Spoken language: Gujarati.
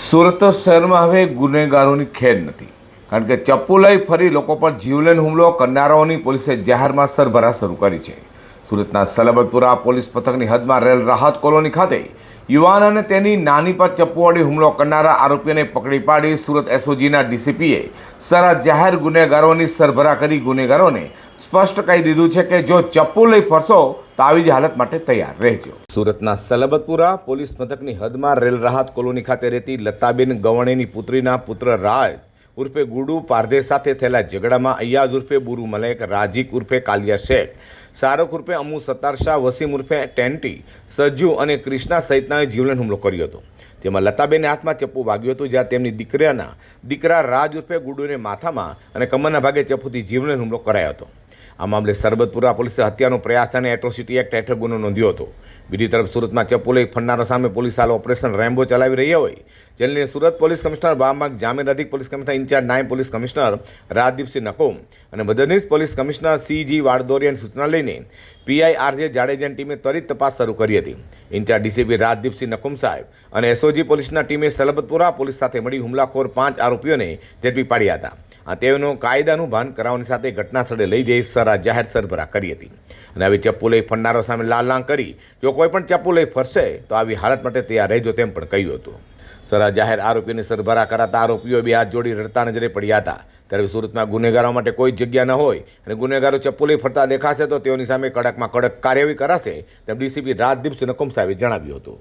સુરત શહેરમાં હવે ગુનેગારોની ખેર નથી, કારણ કે ચપ્પુ લઈ ફરી લોકો પર જીવલેણ હુમલો કરનારાઓની પોલીસે જાહેરમાં સરભરા શરૂ કરી છે. સુરતના સલાબતપુરા પોલીસ પથકની હદમાં રહેલ રાહત કોલોની ખાતે યુવાન અને તેની નાની પર ચપ્પુ વડે હુમલો કરનારા આરોપીઓને પકડી પાડી સુરત એસઓજીના ડીસીપીએ સારા જાહેર ગુનેગારોની સરભરા કરી ગુનેગારોને સ્પષ્ટ કહી દીધું છે કે જો ચપ્પુ લઈ ફરશો તો આવી જ હાલત માટે તૈયાર રહેજો. સુરતના સલાબતપુરા પોલીસ મથકની હદમાં રેલ રાહત કોલોની ખાતે રહેતી લતાબેન ગવણેની પુત્રીના પુત્ર રાજ ઉર્ફે ગુડુ પારધે સાથે થયેલા ઝઘડામાં અયાઝ ઉર્ફે બુરુ મલેક, રાજીક ઉર્ફે કાલિયા શેખ, શાહરૂખ ઉર્ફે અમુ સત્તાર શાહ, વસીમ ઉર્ફે ટેન્ટી, સજ્જુ અને ક્રિષ્ના સહિતનાએ જીવલેણ હુમલો કર્યો હતો. તેમાં લતાબેનને હાથમાં ચપ્પુ વાગ્યું હતું, જ્યાં તેમની દીકરા રાજ ઉર્ફે ગુડુને માથામાં અને કમરના ભાગે ચપ્પુથી જીવલેણ હુમલો કરાયો હતો. આ મામલે સરબતપુરા પોલીસે હત્યાનો પ્રયાસ અને એટ્રોસિટી એક્ટ હેઠળ ગુનો નોંધ્યો હતો. બીજી તરફ સુરતમાં ચપ્પુ લઈ ફરનારો સામે પોલીસ હાલ ઓપરેશન રેમ્બો ચલાવી રહી હોય, જેને લઈને સુરત પોલીસ કમિશનર બામબાગ જામીન અધિક પોલીસ કમિશનર ઇન્ચાર્જ નાયબ પોલીસ કમિશનર રાજદીપસિંહ નકુમ અને મદદનીશ પોલીસ કમિશનર સીજી વાડદોરિયાની સૂચના લઈને પીઆઈ આરજે જાડેજાની ટીમે ત્વરિત તપાસ શરૂ કરી હતી. ઇન્ચાર્જ ડીસીપી રાજદીપસિંહ નકુમ સાહેબ અને એસઓજી પોલીસના ટીમે સલાબતપુરા પોલીસ સાથે મળી હુમલાખોર 5 આરોપીઓને ઝડપી પાડ્યા હતા. આ તેઓનો કાયદાનું ભાન કરાવવાની સાથે ઘટના સ્થળે લઈ જઈ જાહેર સરભરા કરી હતી. અને આવી ચપ્પુ લઈ ફરનારો સામે લાલાંગ કરી જો કોઈ પણ ચપ્પુ લઈ ફરશે તો આવી હાલત માટે તૈયાર રહેજો તેમ પણ કહ્યું હતું. જાહેર આરોપીની સરભરા કરાતા આરોપીઓ બે હાથ જોડી રડતા નજરે પડ્યા હતા. ત્યારે સુરતમાં ગુનેગારો માટે કોઈ જગ્યા ન હોય અને ગુનેગારો ચપ્પુ લઈ ફરતા દેખાશે તો તેઓની સામે કડકમાં કડક કાર્યવાહી કરાશે તેમ ડીસીપી રાજદીપસિંહ નકુમ સાહેબે જણાવ્યું હતું.